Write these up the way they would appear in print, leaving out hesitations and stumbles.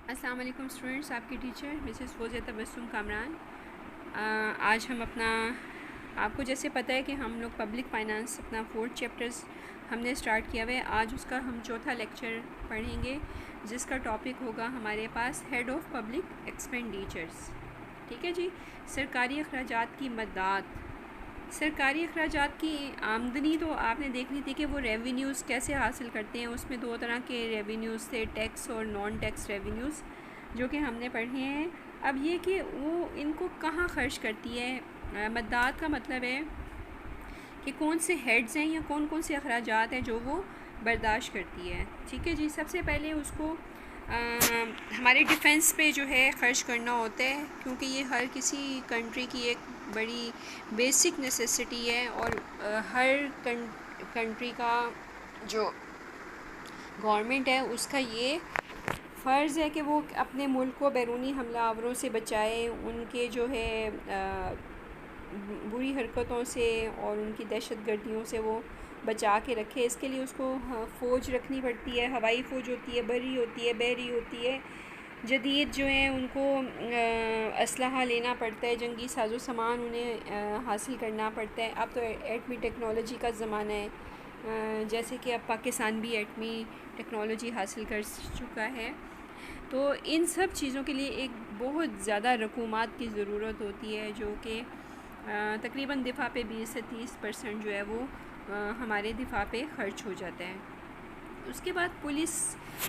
السلام علیکم اسٹوڈنٹس، آپ کی ٹیچر مسز فوزیہ تبسم کامران۔ آج ہم آپ کو جیسے پتہ ہے کہ ہم لوگ پبلک فائنانس اپنا 4 چیپٹرز ہم نے اسٹارٹ کیا ہوا ہے۔ آج اس کا ہم چوتھا لیکچر پڑھیں گے، جس کا ٹاپک ہوگا ہمارے پاس ہیڈ آف پبلک ایکسپینڈیچرز۔ ٹھیک ہے جی، سرکاری اخراجات کی مداد۔ سرکاری اخراجات کی آمدنی تو آپ نے دیکھ لی تھی کہ وہ ریونیوز کیسے حاصل کرتے ہیں۔ اس میں 2 طرح کے ریونیوز تھے، ٹیکس اور نان ٹیکس ریونیوز، جو کہ ہم نے پڑھے ہیں۔ اب یہ کہ وہ ان کو کہاں خرچ کرتی ہے۔ مداد کا مطلب ہے کہ کون سے ہیڈز ہیں یا کون کون سے اخراجات ہیں جو وہ برداشت کرتی ہے۔ ٹھیک ہے جی، سب سے پہلے اس کو ہمارے ڈیفنس پہ جو ہے خرچ کرنا ہوتا ہے، کیونکہ یہ ہر کسی کنٹری کی ایک بڑی بیسک نیسیسٹی ہے، اور ہر کنٹری کا جو گورنمنٹ ہے اس کا یہ فرض ہے کہ وہ اپنے ملک کو بیرونی حملہ آوروں سے بچائے، ان کے جو ہے بری حرکتوں سے اور ان کی دہشت گردیوں سے وہ بچا کے رکھے۔ اس کے لیے اس کو فوج رکھنی پڑتی ہے، ہوائی فوج ہوتی ہے، بری ہوتی ہے، بحری ہوتی ہے۔ جدید جو ہیں ان کو اسلحہ لینا پڑتا ہے، جنگی ساز و سامان انہیں حاصل کرنا پڑتا ہے۔ اب تو ایٹمی ٹیکنالوجی کا زمانہ ہے، جیسے کہ اب پاکستان بھی ایٹمی ٹیکنالوجی حاصل کر چکا ہے۔ تو ان سب چیزوں کے لیے ایک بہت زیادہ رقومات کی ضرورت ہوتی ہے، جو کہ تقریباً دفاع پہ 20 سے 30% جو ہے وہ ہمارے دفاع پہ خرچ ہو جاتا ہے۔ اس کے بعد پولیس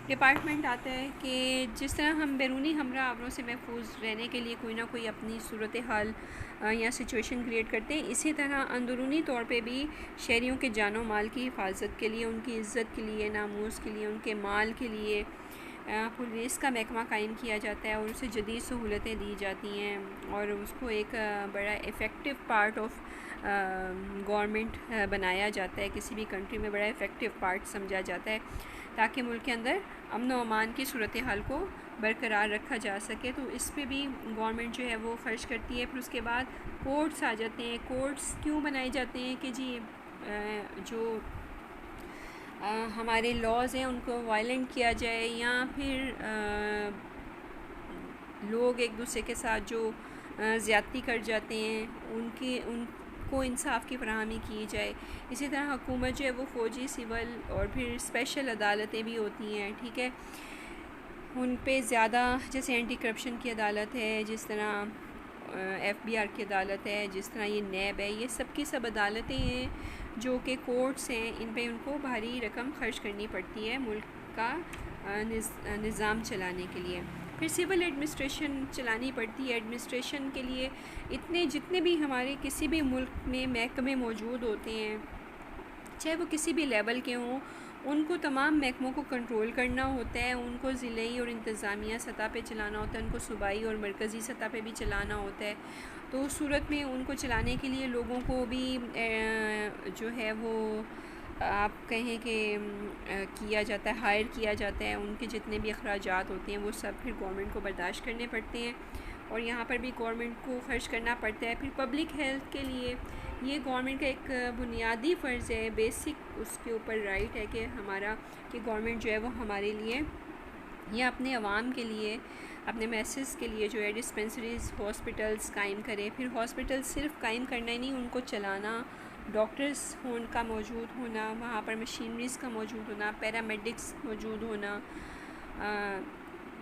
ڈپارٹمنٹ آتا ہے کہ جس طرح ہم بیرونی حملہ آوروں سے محفوظ رہنے کے لیے کوئی نہ کوئی اپنی صورتحال یا سچویشن کریٹ کرتے ہیں، اسی طرح اندرونی طور پہ بھی شہریوں کے جان و مال کی حفاظت کے لیے، ان کی عزت کے لیے، ناموس کے لیے، ان کے مال کے لیے پولیس کا محکمہ قائم کیا جاتا ہے، اور اسے جدید سہولتیں دی جاتی ہیں، اور اس کو ایک بڑا افیکٹو پارٹ آف گورنمنٹ بنایا جاتا ہے۔ کسی بھی کنٹری میں بڑا افیکٹو پارٹ سمجھا جاتا ہے، تاکہ ملک کے اندر امن و امان کی صورتحال کو برقرار رکھا جا سکے۔ تو اس پہ بھی گورنمنٹ جو ہے وہ خرچ کرتی ہے۔ پھر اس کے بعد کورٹس آ جاتے ہیں۔ کورٹس کیوں بنائے جاتے ہیں کہ جی جو ہمارے لاز ہیں ان کو وائلنٹ کیا جائے، یا پھر لوگ ایک دوسرے کے ساتھ جو زیادتی کر جاتے ہیں ان کو انصاف کی فراہمی کی جائے۔ اسی طرح حکومت جو ہے وہ فوجی، سول اور پھر اسپیشل عدالتیں بھی ہوتی ہیں، ٹھیک ہے، ان پہ زیادہ، جیسے اینٹی کرپشن کی عدالت ہے، جس طرح ایف بی آر کی عدالت ہے، جس طرح یہ نیب ہے، یہ سب کی سب عدالتیں ہیں جو کہ کورٹس ہیں، ان پہ ان کو بھاری رقم خرچ کرنی پڑتی ہے ملک کا نظام چلانے کے لیے۔ پھر سول ایڈمنسٹریشن چلانی پڑتی ہے۔ ایڈمنسٹریشن کے لیے جتنے بھی ہمارے کسی بھی ملک میں محکمے موجود ہوتے ہیں، چاہے وہ کسی بھی لیول کے ہوں، ان کو تمام محکموں کو کنٹرول کرنا ہوتا ہے، ان کو ضلعی اور انتظامیہ سطح پہ چلانا ہوتا ہے، ان کو صوبائی اور مرکزی سطح پہ بھی چلانا ہوتا ہے۔ تو اس صورت میں ان کو چلانے کے لیے لوگوں کو بھی جو ہے وہ آپ کہیں کہ کیا جاتا ہے، ہائر کیا جاتا ہے۔ ان کے جتنے بھی اخراجات ہوتے ہیں وہ سب پھر گورنمنٹ کو برداشت کرنے پڑتے ہیں، اور یہاں پر بھی گورنمنٹ کو خرچ کرنا پڑتا ہے۔ پھر پبلک ہیلتھ کے لیے یہ گورنمنٹ کا ایک بنیادی فرض ہے، بیسک اس کے اوپر رائٹ ہے کہ ہمارا کہ گورنمنٹ جو ہے وہ ہمارے لیے یا اپنے عوام کے لیے، اپنے میسز کے لیے جو ہے ڈسپنسریز، ہاسپٹلز قائم کرے۔ پھر ہاسپٹل صرف قائم کرنا ہی نہیں، ان کو چلانا، ڈاکٹرز کا موجود ہونا، وہاں پر مشینریز کا موجود ہونا، پیرامیڈکس موجود ہونا،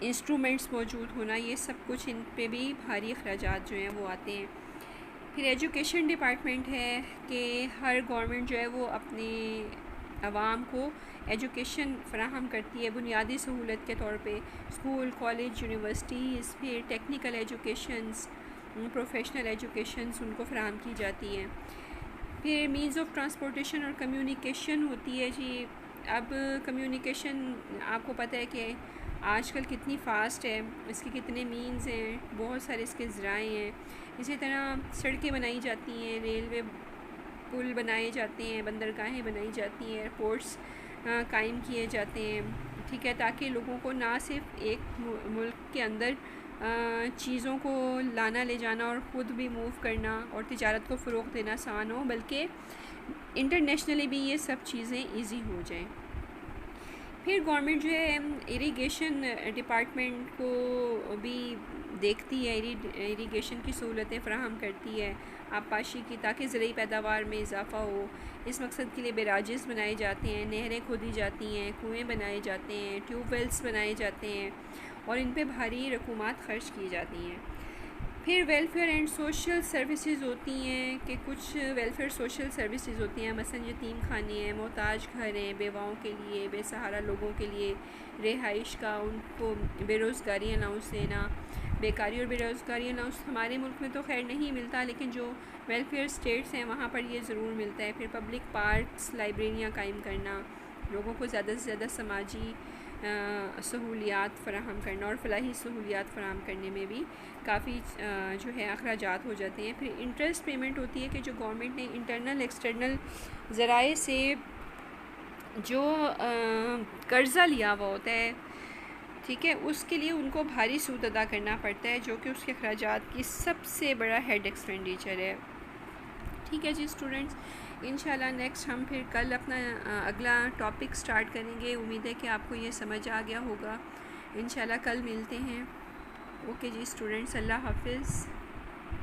انسٹرومنٹس موجود ہونا، یہ سب کچھ ان پہ بھی بھاری اخراجات جو ہیں وہ آتے ہیں۔ پھر ایجوکیشن ڈپارٹمنٹ ہے کہ ہر گورنمنٹ جو ہے وہ اپنے عوام کو ایجوکیشن فراہم کرتی ہے بنیادی سہولت کے طور پہ، اسکول، کالج، یونیورسٹیز، پھر ٹیکنیکل ایجوکیشنز، پروفیشنل ایجوکیشنز ان کو فراہم کی جاتی ہیں۔ پھر مینز آف ٹرانسپورٹیشن اور کمیونیکیشن ہوتی ہے جی۔ اب کمیونیکیشن آپ کو پتہ ہے کہ آج کل کتنی فاسٹ ہے، اس کے کتنے مینز ہیں، بہت سارے اس کے ذرائع ہیں۔ اسی طرح سڑکیں بنائی جاتی ہیں، ریلوے پل بنائے جاتے ہیں، بندرگاہیں بنائی جاتی ہیں، ایئرپورٹس قائم کیے جاتے ہیں، ٹھیک ہے، تاکہ لوگوں کو نہ صرف ایک ملک کے اندر چیزوں کو لانا لے جانا اور خود بھی موو کرنا اور تجارت کو فروغ دینا آسان ہو، بلکہ انٹرنیشنلی بھی یہ سب چیزیں ایزی ہو جائیں۔ پھر گورنمنٹ جو ہے اریگیشن ڈپارٹمنٹ کو بھی دیکھتی ہے، اریگیشن کی سہولتیں فراہم کرتی ہے آبپاشی کی، تاکہ زرعی پیداوار میں اضافہ ہو۔ اس مقصد کے لیے بیراجز بنائے جاتے ہیں، نہریں کھودی جاتی ہیں، کنویں بنائے جاتے ہیں، ٹیوب ویلز بنائے جاتے ہیں اور ان پہ بھاری رقومات خرچ کی جاتی ہیں۔ پھر ویلفیئر اینڈ سوشل سروسز ہوتی ہیں کہ کچھ ویلفیئر سوشل سروسز ہوتی ہیں، مثلا یتیم خانے ہیں، محتاج گھر ہیں، بیواؤں کے لیے، بے سہارا لوگوں کے لیے رہائش کا، ان کو بے روزگاری الاؤنس دینا۔ بیکاری اور بے روزگاری الاؤنس ہمارے ملک میں تو خیر نہیں ملتا، لیکن جو ویلفیئر اسٹیٹس ہیں وہاں پر یہ ضرور ملتا ہے۔ پھر پبلک پارکس، لائبریریاں قائم کرنا، لوگوں کو زیادہ سے زیادہ سماجی سہولیات فراہم کرنا، اور فلاحی سہولیات فراہم کرنے میں بھی کافی جو ہے اخراجات ہو جاتے ہیں۔ پھر انٹرسٹ پیمنٹ ہوتی ہے کہ جو گورنمنٹ نے انٹرنل ایکسٹرنل ذرائع سے جو قرضہ لیا ہوا ہوتا ہے، ٹھیک ہے، اس کے لیے ان کو بھاری سود ادا کرنا پڑتا ہے، جو کہ اس کے اخراجات کی سب سے بڑا ہیڈ ایکسپینڈیچر ہے۔ ٹھیک ہے جی اسٹوڈنٹس، انشاءاللہ نیکسٹ ہم پھر کل اپنا اگلا ٹاپک سٹارٹ کریں گے۔ امید ہے کہ آپ کو یہ سمجھ آ گیا ہوگا۔ انشاءاللہ کل ملتے ہیں۔ اوکے جی اسٹوڈنٹس، اللہ حافظ۔